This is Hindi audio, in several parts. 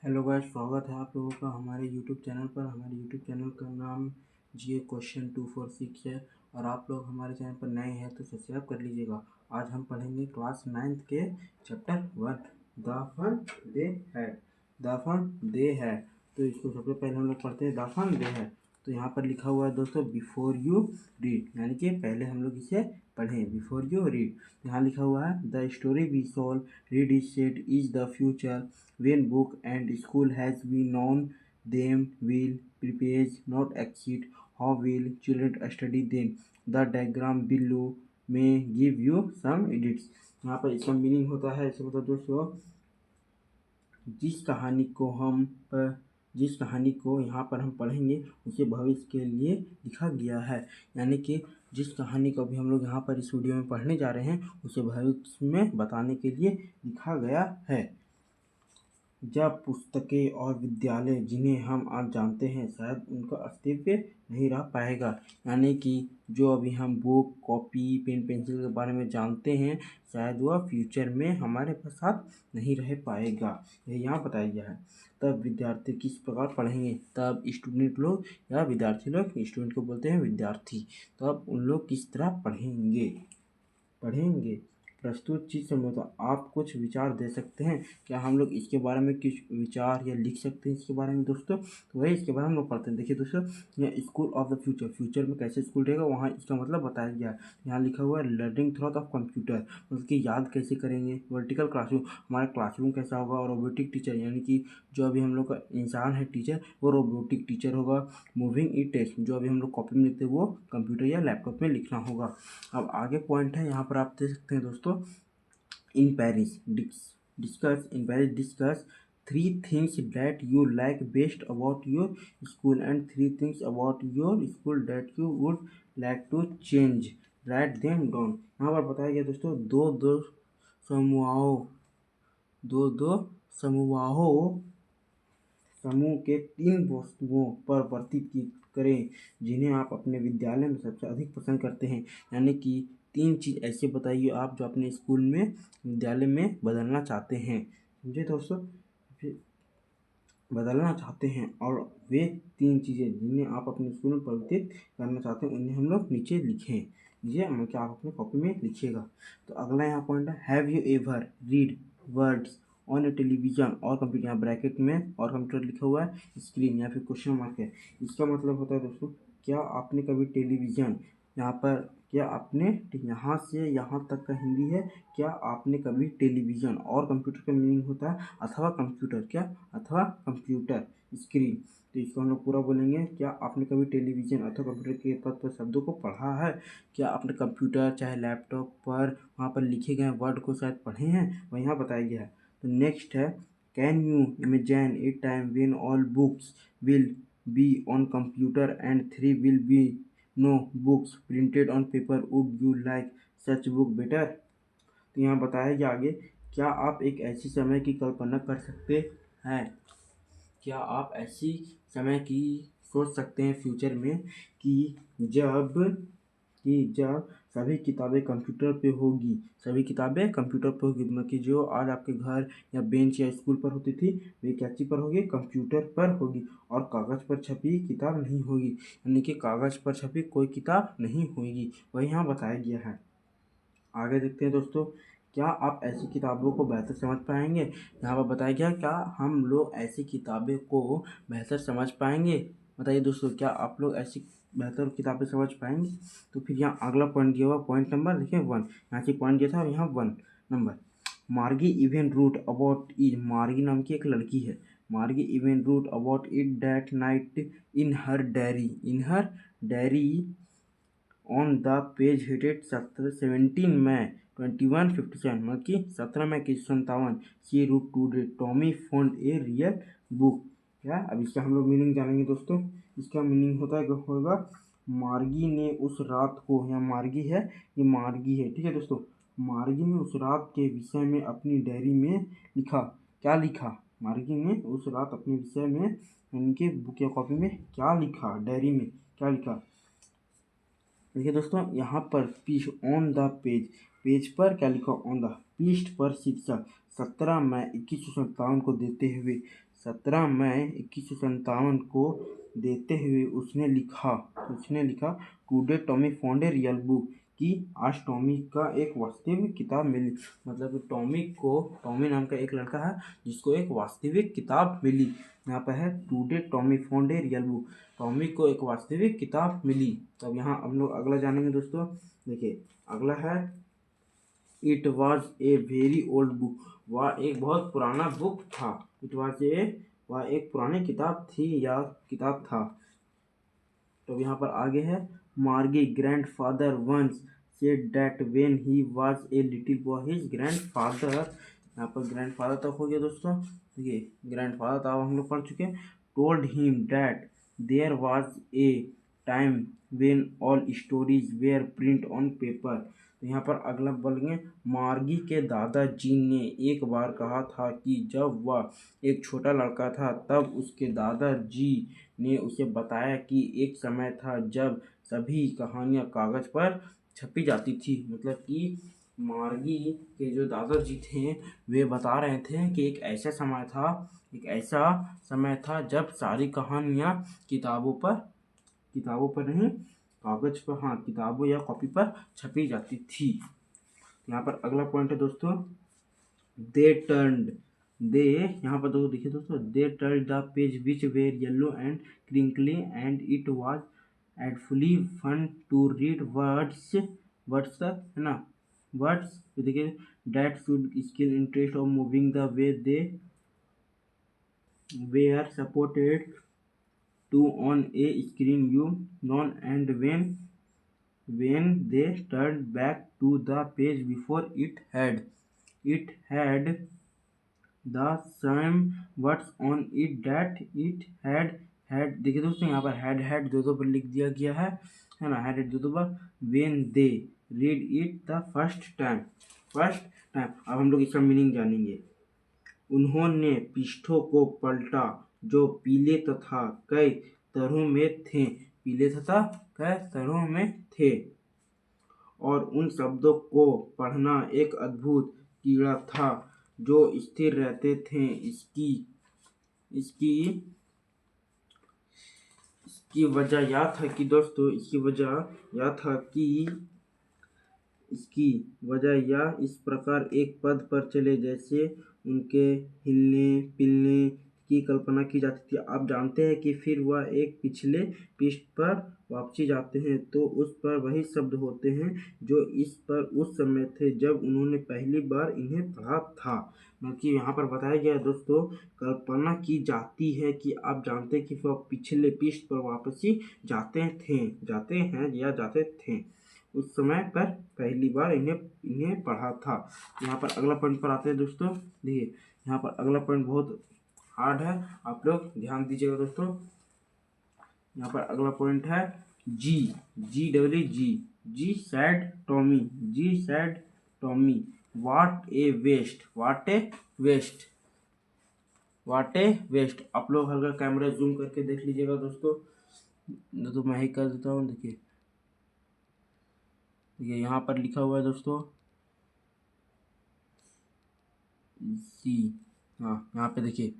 हेलो गाइस, स्वागत है आप लोगों का हमारे यूट्यूब चैनल पर। हमारे यूट्यूब चैनल का नाम जीए क्वेश्चन 246 है और आप लोग हमारे चैनल पर नए हैं तो सब्सक्राइब कर लीजिएगा। आज हम पढ़ेंगे क्लास 9th के चैप्टर 1 द फन दे है। द फन दे है तो इसको सबसे पहले हम लोग पढ़ते हैं द फन दे है। तो यहाँ पर लिखा हुआ है दोस्तों बिफोर यू रीड, यानी कि पहले हम लोग इसे पढ़ें। बिफोर यू रीड यहाँ लिखा हुआ है the story we solve read is set is the future when book and school has been known them will prepare not exceed how will children study them. The diagram below may give you some edits। यहाँ पर इसका मीनिंग होता है, ऐसे मतलब दोस्तों जिस कहानी को यहाँ पर हम पढ़ेंगे उसे भविष्य के लिए लिखा गया है। यानी कि जिस कहानी को अभी हम लोग यहाँ पर इस वीडियो में पढ़ने जा रहे हैं उसे भविष्य में बताने के लिए लिखा गया है। जब पुस्तकें और विद्यालय जिन्हें हम आज जानते हैं शायद उनका अस्तित्व नहीं रह पाएगा। यानी कि जो अभी हम बुक, कॉपी, पेन, पेंसिल के बारे में जानते हैं शायद वह फ्यूचर में हमारे साथ नहीं रह पाएगा, यह यहाँ बताया गया है। तब विद्यार्थी किस प्रकार पढ़ेंगे, तब स्टूडेंट लोग या विद्यार्थी लोग, स्टूडेंट को बोलते हैं विद्यार्थी, तब उन लोग किस तरह पढ़ेंगे। प्रस्तुत चित्र में तो आप कुछ विचार दे सकते हैं। क्या हम लोग इसके बारे में कुछ विचार या लिख सकते हैं इसके बारे में दोस्तों? तो वही इसके बारे में हम लोग पढ़ते हैं। देखिए दोस्तों, यह school of the future, future में कैसे स्कूल रहेगा वहाँ इसका मतलब बताया गया है। यहाँ लिखा हुआ है लर्निंग थ्रू ऑफ कंप्यूटर, उसकी याद कैसे करेंगे। वर्टिकल क्लासरूम, हमारा क्लासरूम कैसा होगा। और रोबोटिक टीचर, यानी कि जो अभी हम लोग का इंसान है टीचर, वो रोबोटिक टीचर होगा। मूविंग ई टेस्ट, जो अभी हम लोग कॉपी में लिखते हैं वो कंप्यूटर या लैपटॉप में लिखना होगा। अब आगे पॉइंट है, यहाँ पर आप देख सकते हैं दोस्तों, in Paris discuss 3 things that you like best about your school and 3 things about your school that you would like to change, write them down। यहाँ पर बताया गया दोस्तों समूह के 3 वस्तुओं पर व्यतीत करें जिन्हें आप अपने विद्यालय में सबसे अधिक पसंद करते हैं। यानी कि 3 चीज़ ऐसे बताइए आप जो अपने स्कूल में, विद्यालय में बदलना चाहते हैं। समझे दोस्तों, बदलना चाहते हैं और वे 3 चीज़ें जिन्हें आप अपने स्कूल में परिवर्तित करना चाहते हैं उन्हें हम लोग नीचे लिखें। क्या आप अपने कॉपी में लिखिएगा। तो अगला यहाँ पॉइंट है have you ever read words on television और कंप्यूटर। यहाँ ब्रैकेट में और कंप्यूटर लिखा हुआ है, स्क्रीन या फिर क्वेश्चन मार्क है। इसका मतलब होता है दोस्तों, क्या आपने कभी टेलीविज़न, यहाँ पर क्या आपने, यहाँ से यहाँ तक का हिंदी है, क्या आपने कभी टेलीविज़न और कंप्यूटर का मीनिंग होता है अथवा कंप्यूटर, क्या अथवा कंप्यूटर स्क्रीन। तो इसको हम लोग पूरा बोलेंगे, क्या आपने कभी टेलीविज़न अथवा कंप्यूटर के पद पर शब्दों को पढ़ा है। क्या आपने कंप्यूटर चाहे लैपटॉप पर वहाँ पर लिखे गए वर्ड को शायद पढ़े हैं, वह यहाँ बताया गया है। तो नेक्स्ट है can you imagine a time when all books will be on computer and 3 will be no books printed on paper, would you like such book better. तो यहाँ बताया गया आगे, क्या आप एक ऐसी समय की कल्पना कर सकते हैं, क्या आप ऐसी समय की सोच सकते हैं फ्यूचर में कि जब सभी किताबें कंप्यूटर पे होगी, मतलब कि जो आज आपके घर या बेंच या स्कूल पर होती थी वे क्या चीज़ पर होगी, कंप्यूटर पर होगी और कागज़ पर छपी किताब नहीं होगी। यानी कि कागज़ पर छपी कोई किताब नहीं होगी, वही यहाँ बताया गया है। आगे देखते हैं दोस्तों, क्या आप ऐसी किताबों को बेहतर समझ पाएंगे। यहाँ पर बताया गया क्या हम लोग ऐसी किताबें को बेहतर समझ पाएंगे। बताइए दोस्तों, क्या आप लोग ऐसी बेहतर किताबें समझ पाएंगे। तो फिर यहाँ अगला पॉइंट दिया हुआ, पॉइंट नंबर देखिए 1, यहाँ से पॉइंट दिया था और यहाँ 1 नंबर। मार्गी इवन रूट अबाउट इज, मार्गी नाम की एक लड़की है, Margie even wrote about it that night in her diary on the page headed 17 May 2157, मतलब कि 17 मई 1957 she wrote today Tommy found a real book. क्या अब इसका हम लोग मीनिंग जानेंगे दोस्तों। इसका मीनिंग होगा मार्गी ने उस रात को, यहाँ मार्गी है, ये मार्गी है, ठीक है दोस्तों। मार्गी ने उस रात के विषय में अपनी डायरी में लिखा। क्या लिखा, मार्गी ने उस रात अपने विषय में यानी कि बुक या कॉपी में क्या लिखा, डायरी में क्या लिखा। देखिए दोस्तों, यहाँ पर ऑन द पेज, पेज पर क्या लिखा, ऑन द पृष्ठ पर शीर्षक 17 मई 1957 को देते हुए 17 मई 1957 को देते हुए उसने लिखा today Tommy found a real book कि आज टॉमी का एक वास्तविक किताब मिली। मतलब टॉमी नाम का एक लड़का है जिसको एक वास्तविक किताब मिली। यहाँ पर है today Tommy found a real book, Tommy को एक वास्तविक किताब मिली। तब यहाँ हम लोग अगला जानेंगे दोस्तों। देखिए अगला है it was a very old book, वह एक बहुत पुराना बुक था। वह एक पुरानी किताब थी या किताब था। तो यहाँ पर आगे है Margie grandfather once said that when he was a little boy his grandfather, यहाँ पर ग्रैंडफादर तक हो गया दोस्तों। देखिए ग्रैंडफादर तक हम लोग पढ़ चुके हैं। told him that there was a time when all stories were print on paper। तो यहाँ पर अगला बोलेंगे मार्गी के दादाजी ने एक बार कहा था कि जब वह एक छोटा लड़का था तब उसके दादाजी ने उसे बताया कि एक समय था जब सभी कहानियाँ कागज़ पर छपी जाती थी। मतलब कि मार्गी के जो दादाजी थे वे बता रहे थे कि एक ऐसा समय था जब सारी कहानियाँ किताबों पर नहीं, कागज़ पर, हाँ किताबों या कॉपी पर छपी जाती थी। यहाँ पर अगला पॉइंट है दोस्तों यहाँ पर देखिए दोस्तों they turned the page which were yellow and crinkly and it was awfully fun to read words है ना, वर्ड्स देखिए that should skill interest of moving the way they were supported to on a screen you known, and when they turned back to the page before it had the same words on it that it had देखिए दोस्तों यहाँ पर had दो पर लिख दिया गया है ना, had दो बार। when they read it the first time। अब हम लोग इसका मीनिंग जानेंगे। उन्होंने पृष्ठों को पलटा जो पीले तथा कई तरह में थे और उन शब्दों को पढ़ना एक अद्भुत कीड़ा था जो स्थिर रहते थे। इसकी वजह यह था कि दोस्तों इस प्रकार एक पद पर चले जैसे उनके हिलने पिलने की कल्पना की जाती थी। आप जानते हैं कि फिर वह एक पिछले पृष्ठ पर वापसी जाते हैं तो उस पर वही शब्द होते हैं जो इस पर उस समय थे जब उन्होंने पहली बार इन्हें पढ़ा था। बल्कि यहाँ पर बताया गया है दोस्तों कल्पना की जाती है कि आप जानते हैं कि वह पिछले पृष्ठ पर वापसी जाते थे उस समय पर पहली बार इन्हें पढ़ा था। यहाँ पर अगला पॉइंट पर आते हैं दोस्तों। देखिए यहाँ पर अगला पॉइंट बहुत हार्ड है, आप लोग ध्यान दीजिएगा दोस्तों। यहाँ पर अगला पॉइंट है gee said Tommy what a waste. आप लोग हल्का कैमरा जूम करके देख लीजिएगा दोस्तों, तो मैं ही कर देता हूँ। देखिए यहाँ पर लिखा हुआ है दोस्तों यहाँ पे देखिए,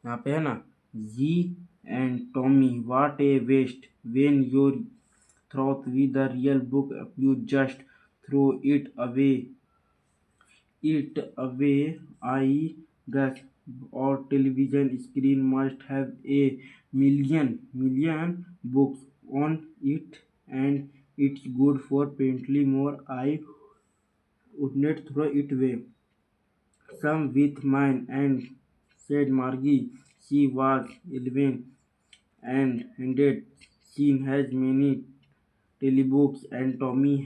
यहाँ पे है ना gee and Tommy what a waste when you through with the real book you just throw it away I guess our television screen must have a million books on it and it's good for plenty more. I wouldn't throw it away. Some with mine, and said Margie. She was 11 and she has many telebooks, and Tommy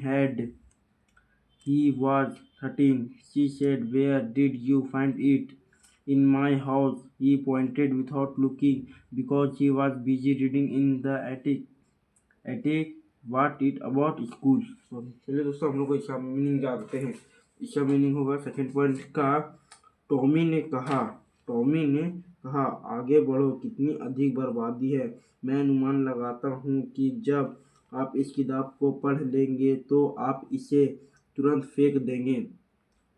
he was 13. She said, where did you find it? In my house, he pointed without looking because he was busy reading in the attic. What it about school। चलिए दोस्तों हम लोग को इसका मीनिंग जानते हैं। इसका मीनिंग होगा सेकंड पॉइंट का टॉमी ने कहा आगे बढ़ो, कितनी अधिक बर्बादी है। मैं अनुमान लगाता हूँ कि जब आप इस किताब को पढ़ लेंगे तो आप इसे तुरंत फेंक देंगे।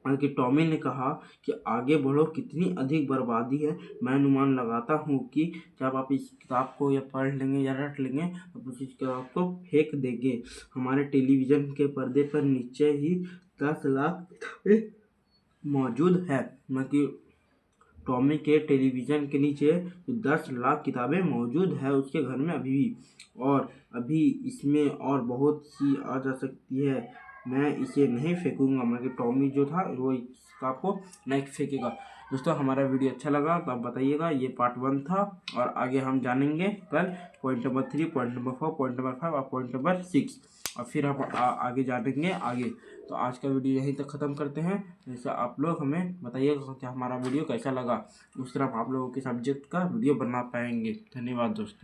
कि टॉमी ने कहा कि आगे बढ़ो, कितनी अधिक बर्बादी है। मैं अनुमान लगाता हूँ कि जब आप इस किताब को या पढ़ लेंगे या रट लेंगे तो उस किताब को फेंक देंगे। हमारे टेलीविज़न के पर्दे पर नीचे ही 10 लाख किताबें मौजूद है। कि टॉमी के टेलीविज़न के नीचे 10 लाख किताबें मौजूद है उसके घर में अभी भी, और अभी इसमें और बहुत सी आ जा सकती है। मैं इसे नहीं फेंकूंगा। कि टॉमी जो था वो इस किताब को नहीं फेंकेगा। दोस्तों, हमारा वीडियो अच्छा लगा तो आप बताइएगा। ये पार्ट 1 था, और आगे हम जानेंगे कल point number 3, point number 4, point number 5 और पॉइंट नंबर 6, और फिर हम आगे जानेंगे आगे। तो आज का वीडियो यहीं तक ख़त्म करते हैं। जैसे आप लोग हमें बताइएगा कि हमारा वीडियो कैसा लगा, उस तरह आप लोगों के सब्जेक्ट का वीडियो बना पाएंगे। धन्यवाद दोस्तों।